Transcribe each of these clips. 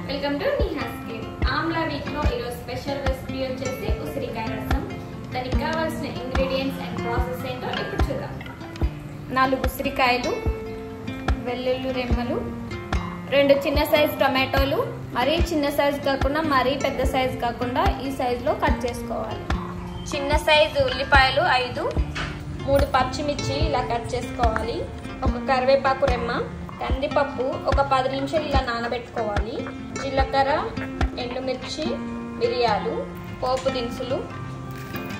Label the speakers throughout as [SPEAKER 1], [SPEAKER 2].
[SPEAKER 1] Welcome to Nihas kitchen. Amla week లో ఈరోజు special recipe వచ్చేసి ఉసిరికాయ రసం. దానికి కావాల్సిన ఇంగ్రీడియంట్స్ అండ్ ప్రాసెస్ ఏంటో ఇప్పుడు చూద్దాం. 4 ఉసిరికాయలు, వెల్లుల్లి రెమ్మలు, 2 చిన్న సైజ్ టొమాటోలు, మరీ చిన్న సైజ్ కాకుండా మరీ పెద్ద సైజ్ కాకుండా ఈ సైజులో కట్ చేసుకోవాలి. చిన్న సైజు ఉల్లిపాయలు 5, 3 పచ్చిమిర్చి ఇలా కట్ చేసుకోవాలి. ఒక కరివేపాకు రెమ్మ, కందిపప్పు ఒక 10 నిమిషాలు ఇలా నానబెట్టుకోవాలి. జీలకర్ర, ఎండుమిర్చి, మిరియాలు, పోపు దినుసులు,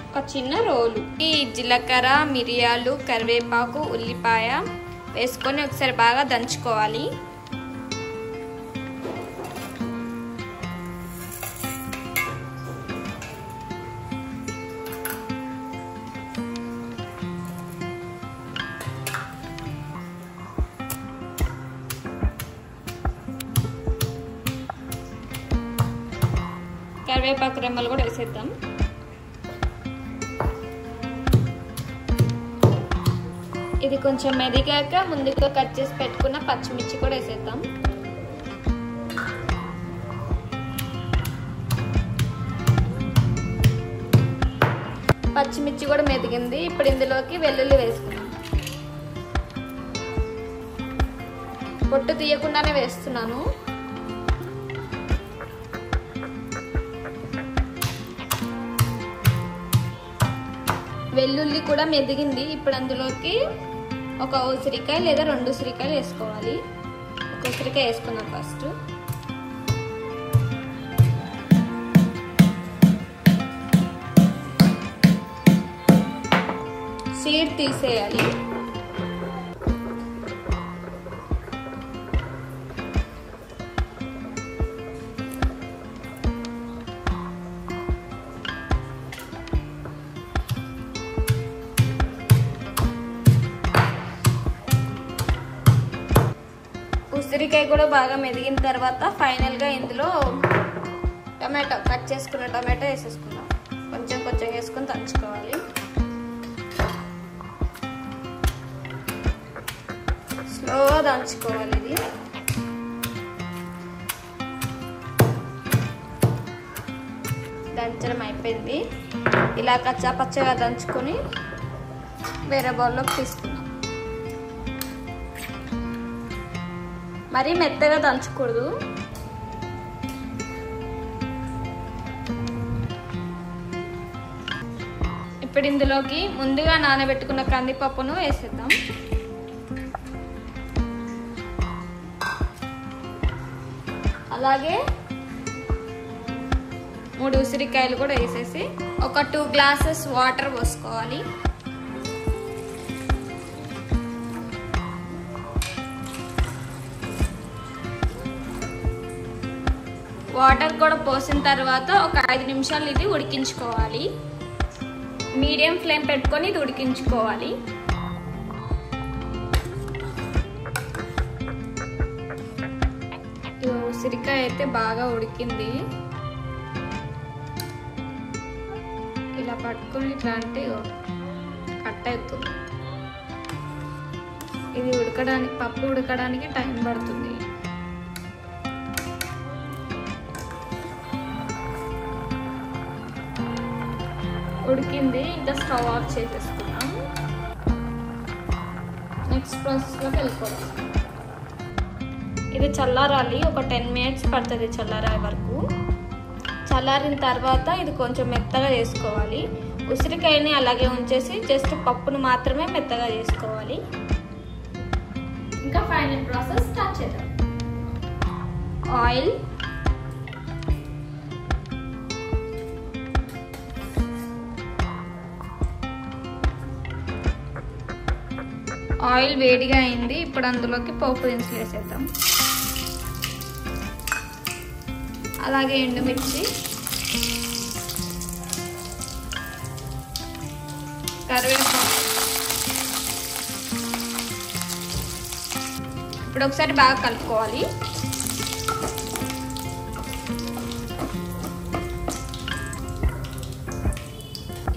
[SPEAKER 1] ఒక చిన్న రోలు. ఈ జీలకర్ర, మిరియాలు, కరివేపాకు, ఉల్లిపాయ వేసుకొని ఒకసారి బాగా దంచుకోవాలి. కరివేపాకు రెమ్మలు కూడా వేసేద్దాం. ఇది కొంచెం మెదిగాక ముందుగా కట్ చేసి పెట్టుకున్న పచ్చిమిర్చి కూడా వేసేద్దాం. పచ్చిమిర్చి కూడా మెదిగింది. ఇప్పుడు ఇందులోకి వెల్లుల్లి వేసుకున్నాం. పొట్టు తీయకుండానే వేస్తున్నాను. వెల్లుల్లి కూడా మెదిగింది. ఇప్పుడు అందులోకి ఒక ఉసిరికాయ లేదా 2 ఉసిరికాయలు వేసుకోవాలి. ఒక ఉసిరికాయ వేసుకున్నాం ఫస్ట్. సీడ్ తీసేయాలి. ఉసిరికాయ కూడా బాగా మెదిగిన తర్వాత ఫైనల్గా ఇందులో టమాటో, కట్ చేసుకున్న టమాటో వేసేసుకుందాం. కొంచెం కొంచెం వేసుకొని దంచుకోవాలి. స్లోగా దంచుకోవాలి. ఇది దంచడం అయిపోయింది. ఇలా కచ్చా పచ్చగా దంచుకొని వేరే బౌల్లోకి తీసుకుందాం. మరీ మెత్తగా దంచకూడదు. ఇప్పుడు ఇందులోకి ముందుగా నానబెట్టుకున్న కందిపప్పును వేసేద్దాం. అలాగే 3 ఉసిరికాయలు కూడా వేసేసి ఒక 2 గ్లాసెస్ వాటర్ పోసుకోవాలి. వాటర్ కూడా పోసిన తర్వాత ఒక 5 నిమిషాలు ఇది ఉడికించుకోవాలి. మీడియం ఫ్లేమ్ పెట్టుకొని ఇది ఉడికించుకోవాలి. ఉసిరికాయ అయితే బాగా ఉడికింది. ఇలా పట్టుకొని ఇట్లా అంటే కట్ అవుతుంది. ఇది ఉడకడానికి, పప్పు ఉడకడానికి టైం పడుతుంది. ఉడికింది. ఇంకా స్టవ్ ఆఫ్ చేసేసుకున్నాం. నెక్స్ట్ ప్రాసెస్లోకి వెళ్ళిపోదాం. ఇది చల్లారాలి. ఒక 10 మినిట్స్ పడుతుంది చల్లారే వరకు. చల్లారిన తర్వాత ఇది కొంచెం మెత్తగా చేసుకోవాలి. ఉసిరికాయని అలాగే ఉంచేసి జస్ట్ పప్పును మాత్రమే మెత్తగా చేసుకోవాలి. ఇంకా ఫైనల్ ప్రాసెస్ స్టార్ట్ చేద్దాం. ఆయిల్, ఆయిల్ వేడిగా అయింది. ఇప్పుడు అందులోకి పోపు దినుసులు వేసేద్దాం. అలాగే ఎండుమిర్చి, కరివేపాకు. ఇప్పుడు ఒకసారి బాగా కలుపుకోవాలి.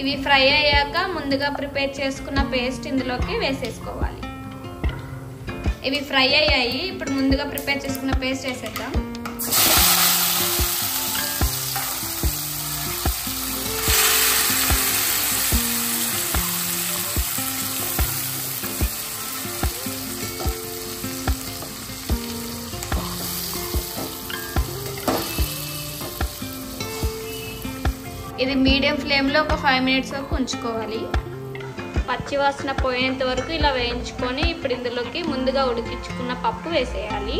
[SPEAKER 1] ఇవి ఫ్రై అయ్యాక ముందుగా ప్రిపేర్ చేసుకున్న పేస్ట్ ఇందులోకి వేసేసుకోవాలి. ఇవి ఫ్రై అయ్యాయి. ఇప్పుడు ముందుగా ప్రిపేర్ చేసుకున్న పేస్ట్ వేసేద్దాం. ఇది మీడియం ఫ్లేమ్లో ఒక 5 మినిట్స్ వరకు ఉంచుకోవాలి. పచ్చి వాసన పోయేంత వరకు ఇలా వేయించుకొని ఇప్పుడు ఇందులోకి ముందుగా ఉడికించుకున్న పప్పు వేసేయాలి.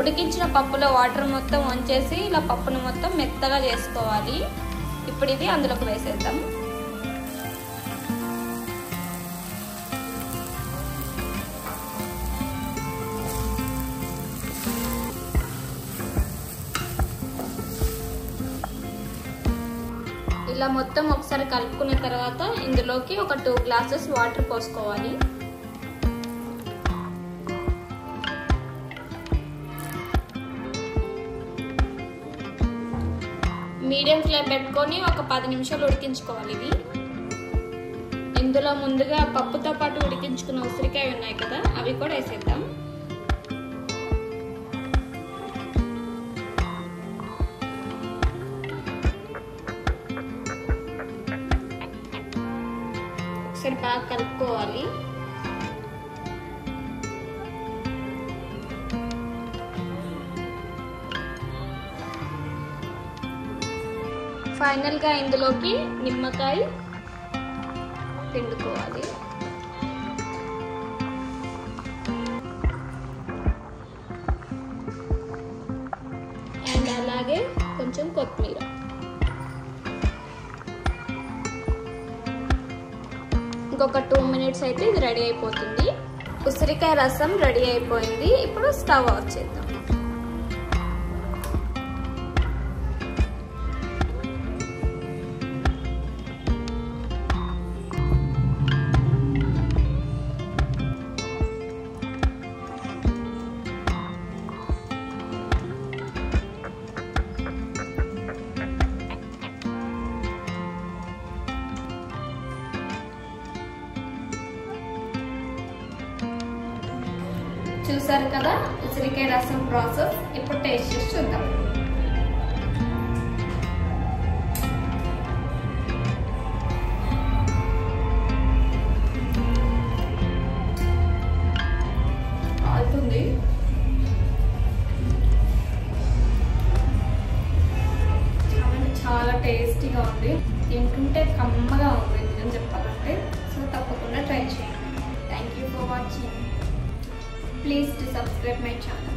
[SPEAKER 1] ఉడికించిన పప్పులో వాటర్ మొత్తం వంచేసి ఇలా పప్పును మొత్తం మెత్తగా చేసుకోవాలి. ఇప్పుడు ఇది అందులోకి వేసేద్దాం. ఇలా మొత్తం ఒకసారి కలుపుకున్న తర్వాత ఇందులోకి ఒక 2 గ్లాసెస్ వాటర్ పోసుకోవాలి. మీడియం ఫ్లేమ్ పెట్టుకొని ఒక 10 నిమిషాలు ఉడికించుకోవాలి. ఇది ఇందులో ముందుగా పప్పుతో పాటు ఉడికించుకున్న ఉసిరికాయ ఉన్నాయి కదా, అవి కూడా వేసేద్దాం. ఒకసారి బాగా కలుపుకోవాలి. ఫైనల్గా ఇందులోకి నిమ్మకాయ పిండుకోవాలి. అండ్ అలాగే కొంచెం కొత్తిమీర. ఇంకొక 2 మినిట్స్ అయితే ఇది రెడీ అయిపోతుంది. ఉసిరికాయ రసం రెడీ అయిపోయింది. ఇప్పుడు స్టవ్ ఆఫ్ చేద్దాం. చూసారు కదా ఉసిరికాయ రసం ప్రాసెస్. ఇప్పుడు టేస్ట్ చేసి చూద్దాం. అవుతుంది. చాలా టేస్టీగా ఉంది. తింటుంటే కమ్మగా ఉంది అని చెప్పాలంటే. సో తప్పకుండా ట్రై చేయండి. Thank you for watching. Please to subscribe my channel.